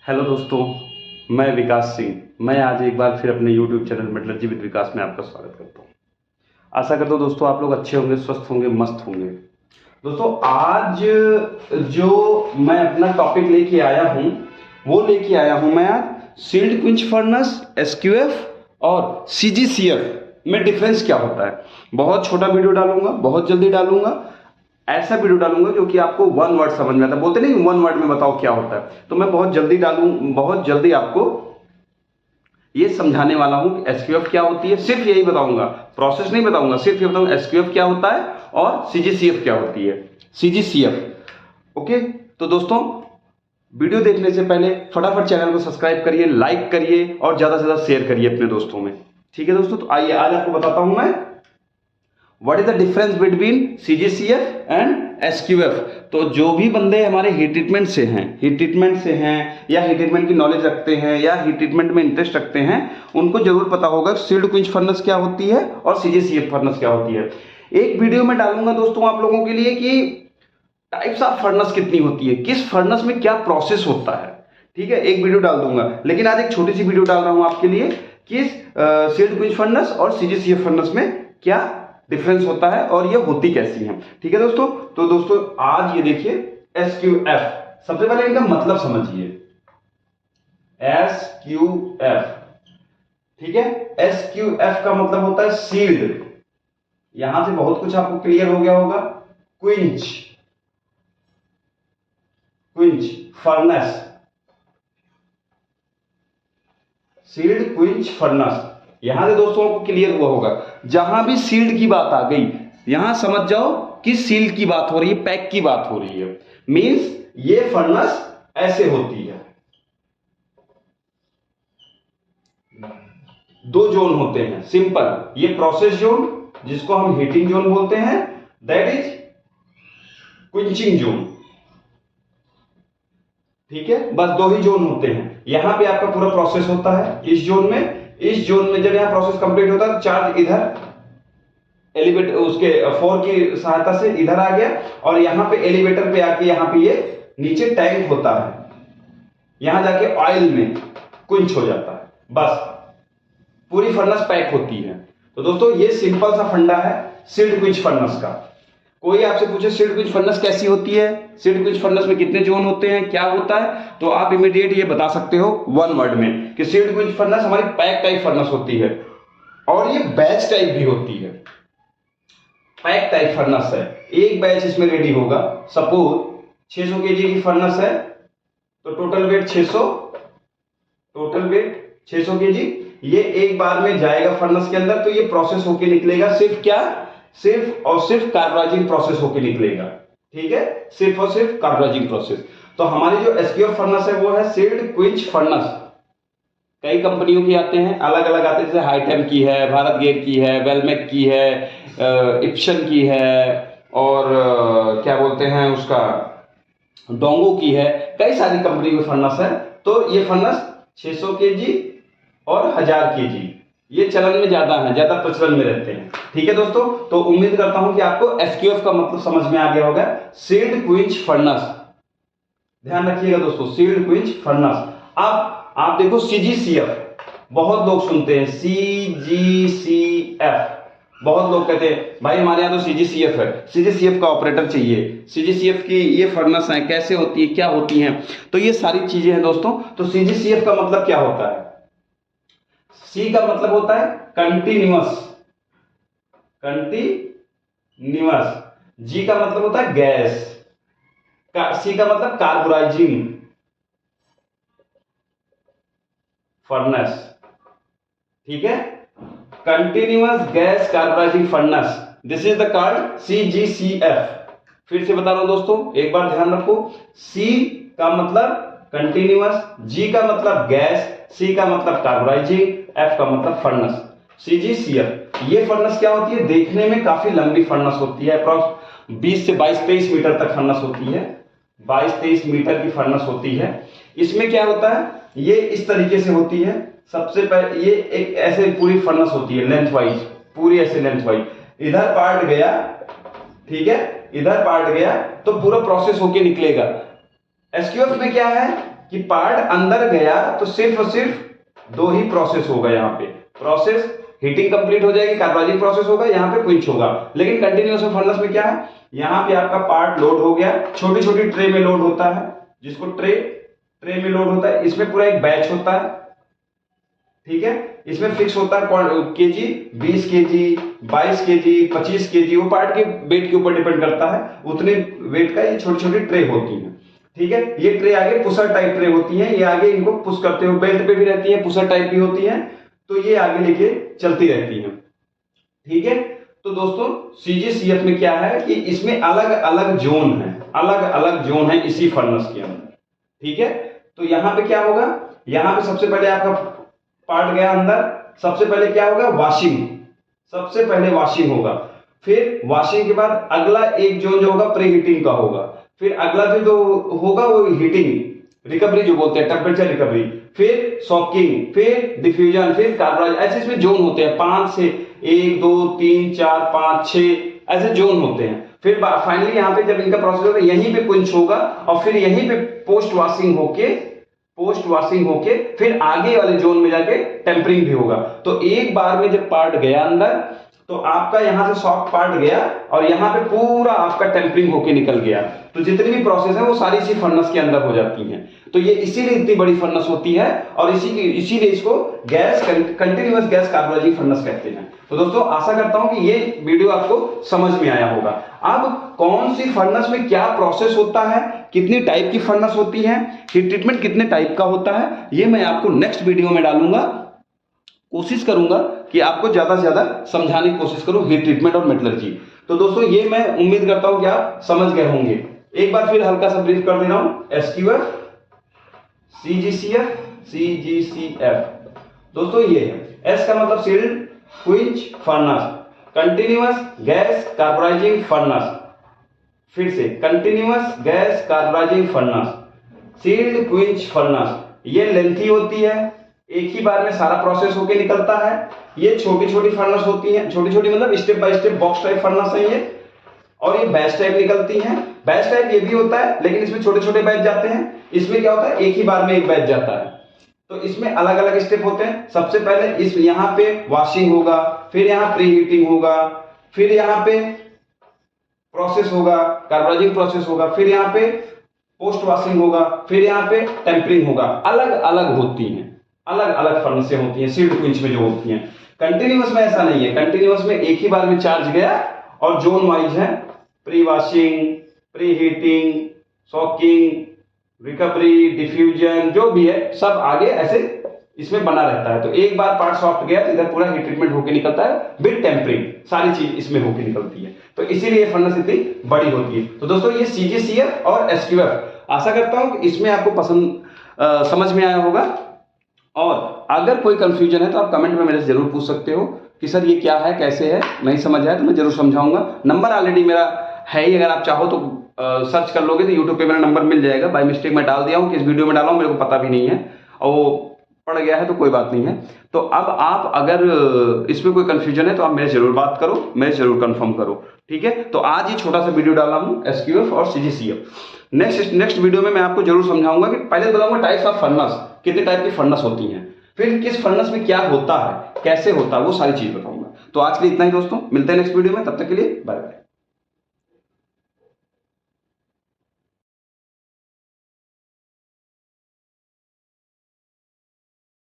Hello दोस्तों, मैं विकास सिंह। मैं आज एक बार फिर अपने YouTube चैनल मेटलर्जी विद विकास में आपका स्वागत करता हूँ। आशा करता हूँ दोस्तों आप लोग अच्छे होंगे, स्वस्थ होंगे, मस्त होंगे। दोस्तों आज जो मैं अपना टॉपिक लेके आया हूँ वो लेके आया हूँ मैं आज सील्ड क्विंच फर्नेस, SQF और CGCF में डिफरेंस क्या होता है। बहुत छोटा वीडियो डालूंगा, बहुत जल्दी डालूंगा। ऐसा वीडियो डालूंगा जो कि आपको वन वर्ड समझ में आता है। बोलते नहीं वन वर्ड में बताओ क्या होता है, तो मैं बहुत जल्दी बहुत जल्दी आपको ये समझाने वाला हूं कि SQF क्या होती है। सिर्फ यही बताऊंगा, प्रोसेस नहीं बताऊंगा, सिर्फ ये बताऊंगा SQF क्या होता है और CGCF क्या होती है। CGCF okay. तो दोस्तों वीडियो देखने से पहले फटाफट चैनल को सब्सक्राइब करिए, लाइक करिए और ज्यादा से ज्यादा शेयर करिए अपने दोस्तों में। ठीक है दोस्तों, तो आइए आज आपको बताता हूं मैं what is the difference between CGCF and SQF। तो जो भी बंदे हमारे हीट ट्रीटमेंट से हैं या हीट ट्रीटमेंट की नॉलेज रखते हैं या हीट ट्रीटमेंट में इंटरेस्ट रखते हैं, उनको जरूर पता होगा सील्ड क्विंच फर्नेस क्या होती है और CGCF फर्नेस क्या होती है। एक वीडियो में डालूंगा दोस्तों आप लोगों के लिए कि टाइप्स ऑफ फर्नेस कितनी होती है, किस फर्नेस में क्या प्रोसेस होता है। ठीक है, एक वीडियो डाल दूंगा, लेकिन आज एक छोटी सी वीडियो डाल रहा हूं आपके लिए कि सील्ड क्विंच फर्नेस और CGCF फर्नेस में क्या डिफरेंस होता है और ये होती कैसी है। ठीक है दोस्तों, तो दोस्तों आज ये देखिए SQF। सबसे पहले इनका मतलब समझिए, SQF। ठीक है, SQF का मतलब होता है सील्ड। यहां से बहुत कुछ आपको क्लियर हो गया होगा। Quench furnace, sealed quench furnace, यहां से दोस्तों को क्लियर हुआ होगा। जहां भी सील्ड की बात आ गई, यहां समझ जाओ कि सील की बात हो रही है, पैक की बात हो रही है। मींस ये फर्नेस ऐसे होती है। दो जोन होते हैं सिंपल, ये प्रोसेस जोन जिसको हम हीटिंग जोन बोलते हैं, दैट इज क्विंचिंग जोन। ठीक है, बस दो ही जोन होते हैं। यहां पे आपका पूरा प्रोसेस होता है इस जोन में जब यहां प्रोसेस कंप्लीट होता है तो चार्ज इधर एलिवेटर उसके 4 की सहायता से इधर आ गया और यहां पे एलिवेटर पे आके यहां पे ये नीचे टैंक होता है, यहां जाके ऑयल में क्विंच हो जाता है। बस पूरी फर्नेस पैक होती है। तो दोस्तों ये सिंपल सा फंडा है सील्ड क्विंच फर्नेस का। कोई आपसे पूछे सील्ड क्विंच फर्नेस कैसी होती है, सील्ड क्विंच फर्नेस में कितने जोन होते हैं, क्या होता है, तो आप इमीडिएट ये बता सकते हो वन वर्ड में कि सील्ड क्विंच फर्नेस हमारी पैक टाइप फर्नेस होती है और ये बैच टाइप भी होती है। पैक टाइप फर्नेस है, एक बैच इसमें रेडी होगा। सपोज 600 केजी की फर्नेस है तो टोटल वेट 600 केजी, ये एक बार में जाएगा फर्नेस के अंदर। तो ये प्रोसेस होके निकलेगा सिर्फ और सिर्फ कार्बोराइजिंग प्रोसेस होके निकलेगा। ठीक है, सिर्फ और सिर्फ कार्बोराइजिंग प्रोसेस। तो हमारी जो SQF फर्नेस है वो है सील्ड क्विंच फर्नेस। कई कंपनियों की आते हैं, अलग अलग आते हैं, जैसे हाईटेम की है, भारत गेट की है, वेलमेक की है, इप्सन की है और क्या बोलते हैं उसका डोंगो की है। कई सारी कंपनी की फर्नेस है। तो ये फर्नेस 600 केजी और 1000 केजी ये चलन में ज्यादा है, ज्यादा प्रचलन में रहते हैं। ठीक है दोस्तों, तो उम्मीद करता हूं कि आपको SQF का मतलब समझ में आ गया होगा, सील्ड क्विंच फर्नेस। ध्यान रखिएगा दोस्तों, सील्ड क्विंच फर्नेस। अब आप देखो CGCF, बहुत लोग सुनते हैं CGCF, बहुत लोग कहते हैं भाई हमारे यहाँ तो CGCF है, CGCF का ऑपरेटर चाहिए, CGCF की ये फर्नेस है, कैसे होती है, क्या होती हैं। तो ये सारी चीजें हैं दोस्तों। तो CGCF का मतलब क्या होता है? C का मतलब होता है कंटिन्यूअस, G का मतलब होता है गैस, C का मतलब कार्बोराइजिंग फर्नेस। ठीक है, continuous gas carburizing furnace, this is the called CGCF। फिर से बता रहा हूं दोस्तों, एक बार ध्यान रखो। C का मतलब कंटिन्यूअस, G का मतलब गैस, C का मतलब कार्बोराइजिंग, F का मतलब फर्नेस। CGCF ये फर्नेस क्या होती है? देखने में काफी लंबी फर्नेस होती है, अप्रॉक्स 20 से 22-23 मीटर तक फर्नेस होती है, 22-23 मीटर की फर्नेस होती है। इसमें क्या होता है, ये इस तरीके से होती है। सबसे पहले ये एक ऐसे पूरी फर्नेस होती है लेंथ वाइज, पूरी ऐसे लेंथ वाइज, इधर पार्ट गया, ठीक है, इधर पार्ट गया तो पूरा प्रोसेस होके निकलेगा। SQF में क्या है, कि पार्ट अंदर गया तो सिर्फ और सिर्फ दो ही प्रोसेस होगा यहाँ पे। प्रोसेस हीटिंग कंप्लीट हो जाएगी, कार्बोनाइजिंग प्रोसेस होगा, यहाँ पे क्विंच होगा। लेकिन कंटिन्यूअस फर्नेस में क्या है, यहाँ पे आपका पार्ट लोड हो गया, छोटी छोटी ट्रे में लोड होता है, जिसको ट्रे में लोड होता है। इसमें पूरा एक बैच होता है, ठीक है। इसमें फिक्स होता है केजी, 20 केजी, 22 केजी, 25 केजी, वो पार्ट के वेट के ऊपर डिपेंड करता है। उतने वेट का ये छोटी छोटी ट्रे होती है, ठीक है। ये ट्रे आगे पुशर टाइप ट्रे होती है, ये आगे इनको पुश करते हुए बेल्ट पे भी रहती है, पुशर टाइप भी होती है, तो ये आगे लेके चलती रहती है, ठीक है। तो दोस्तों CGCF में क्या है कि इसमें अलग अलग जोन है, अलग अलग जोन है इसी फर्नेस के अंदर, ठीक है। तो यहाँ पे क्या होगा, यहाँ पे सबसे पहले आपका पार्ट गया अंदर, सबसे पहले क्या होगा, वॉशिंग, सबसे पहले वॉशिंग होगा। फिर वॉशिंग के बाद अगला एक जोन जो होगा प्री हीटिंग का होगा। फिर अगला जो होगा वो हीटिंग रिकवरी जो बोलते हैं, टेम्परेचर रिकवरी। फिर सॉकिंग, फिर डिफ्यूजन, फिर कार्बोनाइज, ऐसे इसमें जोन होते हैं 5 से 1 2 3 4 5 6 ऐसे जोन होते हैं। फिर फाइनली यहाँ पे जब इनका प्रोसेस होगा यहीं पे क्विंच होगा और फिर यहीं पे पोस्ट वॉशिंग होके फिर आगे वाले जोन में जाके टेम्परिंग भी होगा। तो एक बार में जब पार्ट गया अंदर तो आपका यहां से सॉफ्ट पार्ट गया और यहां पे पूरा आपका टेम्परिंग होके निकल गया। तो जितनी भी प्रोसेस है वो सारी इसी फर्नेस के अंदर हो जाती हैं। तो ये इसीलिए इतनी बड़ी फर्नेस होती है और इसीलिए इसको कंटिन्यूअस गैस कार्बोनाइजिंग फर्नेस कहते हैं। तो दोस्तों आशा करता हूं कि ये वीडियो आपको समझ में आया होगा। अब कौन सी फर्नेस में क्या प्रोसेस होता है, कितनी टाइप की फर्नेस होती है, हीट ट्रीटमेंट कितने टाइप का होता है, ये मैं आपको नेक्स्ट वीडियो में डालूंगा। कोशिश करूंगा कि आपको ज्यादा से ज्यादा समझाने की कोशिश करूं हीट ट्रीटमेंट और मेटलर्जी। तो दोस्तों ये मैं उम्मीद करता हूं कि आप समझ गए होंगे। एक बार फिर हल्का सा ब्रीफ कर दे रहा हूं, SQF, CGCF। दोस्तों ये है, S का मतलब sealed quench furnace, continuous gas carbonizing furnace. फिर से continuous gas carbonizing furnace, sealed quench furnace. ये लेंथी होती है, एक ही बार में सारा प्रोसेस होके निकलता है। ये छोटी छोटी फर्नेस होती हैं, छोटी छोटी मतलब step by step box type furnace है ये। और ये बैच टाइप निकलती हैं। बैच टाइप ये भी होता है लेकिन इसमें छोटे छोटे बैच जाते हैं। इसमें क्या होता है, एक ही बार में एक बैच जाता है। तो इसमें अलग अलग स्टेप होते हैं। सबसे पहले इस यहाँ पे वॉशिंग होगा, फिर यहाँ प्री हीटिंग होगा, फिर यहाँ पे प्रोसेस होगा, कार्बोनाइजिंग प्रोसेस होगा, फिर यहाँ पे पोस्ट वॉशिंग होगा, फिर यहाँ पे टेम्परिंग होगा। अलग अलग होती हैं, अलग अलग फर्नेसें होती हैं सील्ड क्विंच में जो होती हैं। कंटिन्यूअस में ऐसा नहीं है, कंटिन्यूअस में एक ही बार में चार्ज गया और जोन वाइज है, pre washing, pre heating, soaking, recovery, diffusion, जो भी है सब आगे ऐसे इसमें बना रहता है। तो एक बार पार्ट सॉफ्ट गया तो इधर पूरा हीट ट्रीटमेंट होकर निकलता है विद टेम्परिंग, सारी चीज इसमें होकर निकलती है। तो इसीलिए फर्नेस इतनी बड़ी होती है। तो दोस्तों ये CGCF और SQF, आशा करता हूं कि इसमें आपको पसंद समझ में आया होगा। और अगर कोई कंफ्यूजन है तो आप कमेंट में मेरे से जरूर पूछ सकते हो कि सर ये क्या है, कैसे है, नहीं समझ आया तो मैं जरूर समझाऊंगा। नंबर ऑलरेडी मेरा है ही, अगर आप चाहो तो सर्च कर लोगे तो यूट्यूब पे मेरा नंबर मिल जाएगा। बाय मिस्टेक मैं डाल दिया हूँ कि इस वीडियो में डाला हूँ, मेरे को पता भी नहीं है और वो पड़ गया है तो कोई बात नहीं है। तो अब आप अगर इसमें कोई कंफ्यूजन है तो आप मेरे जरूर बात करो, मेरे जरूर कंफर्म करो, ठीक है। तो आज ये छोटा सा वीडियो डाला हूँ SQF और CGCF। नेक्स्ट वीडियो में मैं आपको जरूर समझाऊंगा कि पहले बताऊंगा टाइप्स ऑफ फर्नेस, कितने टाइप की फर्नेस होती हैं, फिर किस फर्नेस में क्या होता है, कैसे होता है, वो सारी चीज बताऊंगा। तो आज के लिए इतना ही दोस्तों, मिलते हैं नेक्स्ट वीडियो में, तब तक के लिए बाय बाय।